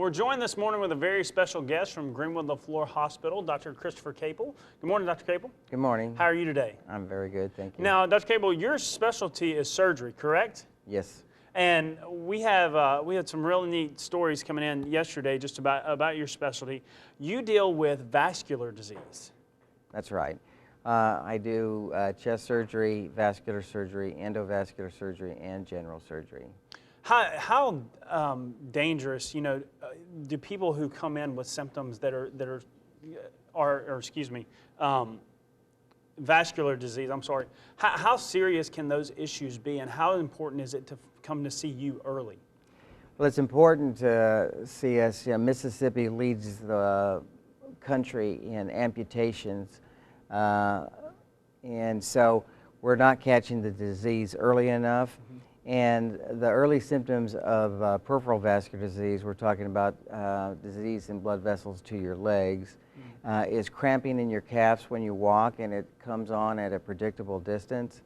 we're joined this morning with a very special guest from Greenwood Leflore Hospital, Dr. Christopher Capel. Good morning, Dr. Capel. Good morning. How are you today? I'm very good, thank you. Now, Dr. Capel, your specialty is surgery, correct? Yes. And we had some really neat stories coming in yesterday just about your specialty. You deal with vascular disease. That's right. I do chest surgery, vascular surgery, endovascular surgery, and general surgery. How dangerous, do people who come in with symptoms that are vascular disease, I'm sorry, how serious can those issues be, and how important is it to come to see you early? Well, it's important to see us. Mississippi leads the country in amputations, and so we're not catching the disease early enough. Mm-hmm. And the early symptoms of peripheral vascular disease, we're talking about disease in blood vessels to your legs, is cramping in your calves when you walk, and it comes on at a predictable distance.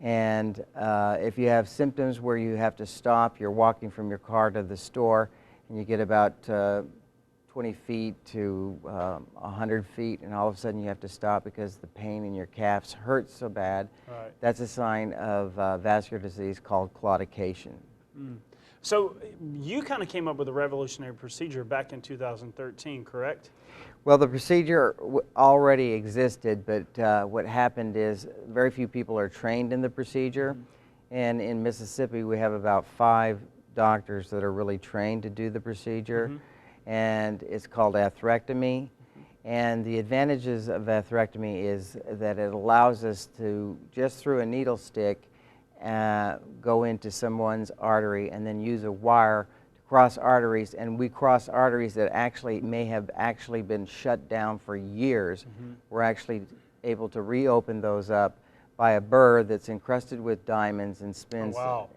And if you have symptoms where you have to stop, you're walking from your car to the store, and you get about 20 feet to 100 feet, and all of a sudden you have to stop because the pain in your calves hurts so bad. Right. That's a sign of vascular disease called claudication. Mm. So you kind of came up with a revolutionary procedure back in 2013, correct? Well, the procedure already existed, but what happened is very few people are trained in the procedure. Mm-hmm. And in Mississippi we have about 5 doctors that are really trained to do the procedure. Mm-hmm. And it's called atherectomy. And the advantages of atherectomy is that it allows us to, just through a needle stick, go into someone's artery and then use a wire to cross arteries. And we cross arteries that actually may have actually been shut down for years. Mm-hmm. We're actually able to reopen those up by a burr that's encrusted with diamonds and spins,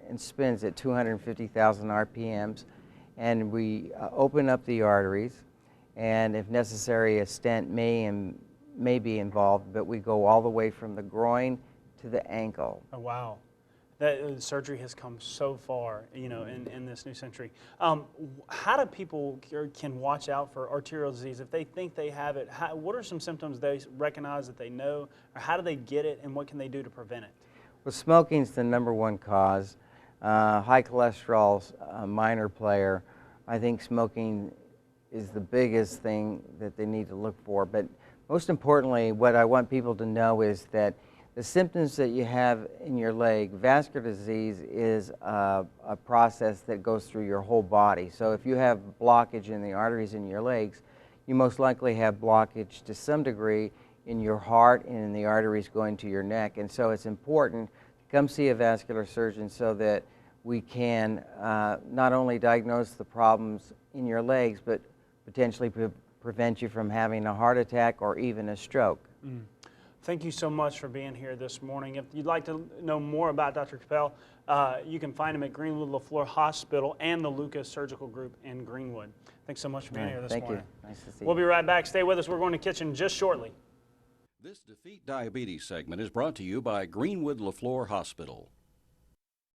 and spins at 250,000 RPMs. And we open up the arteries, and if necessary, a stent may be involved, but we go all the way from the groin to the ankle. Oh, wow. That surgery has come so far, in this new century. How do people can watch out for arterial disease if they think they have it? What are some symptoms they recognize that they know, or how do they get it, and what can they do to prevent it? Well, smoking is the #1 cause. High cholesterol's a minor player. I think smoking is the biggest thing that they need to look for. But most importantly, what I want people to know is that the symptoms that you have in your leg, vascular disease is a process that goes through your whole body. So if you have blockage in the arteries in your legs, you most likely have blockage to some degree in your heart and in the arteries going to your neck. And so it's important to come see a vascular surgeon so that we can not only diagnose the problems in your legs, but potentially prevent you from having a heart attack or even a stroke. Mm. Thank you so much for being here this morning. If you'd like to know more about Dr. Capel, you can find him at Greenwood Leflore Hospital and the Lucas Surgical Group in Greenwood. Thanks so much for being here this morning. Thank you. Nice to see you. We'll be right back. Stay with us. We're going to kitchen just shortly. This Defeat Diabetes segment is brought to you by Greenwood Leflore Hospital.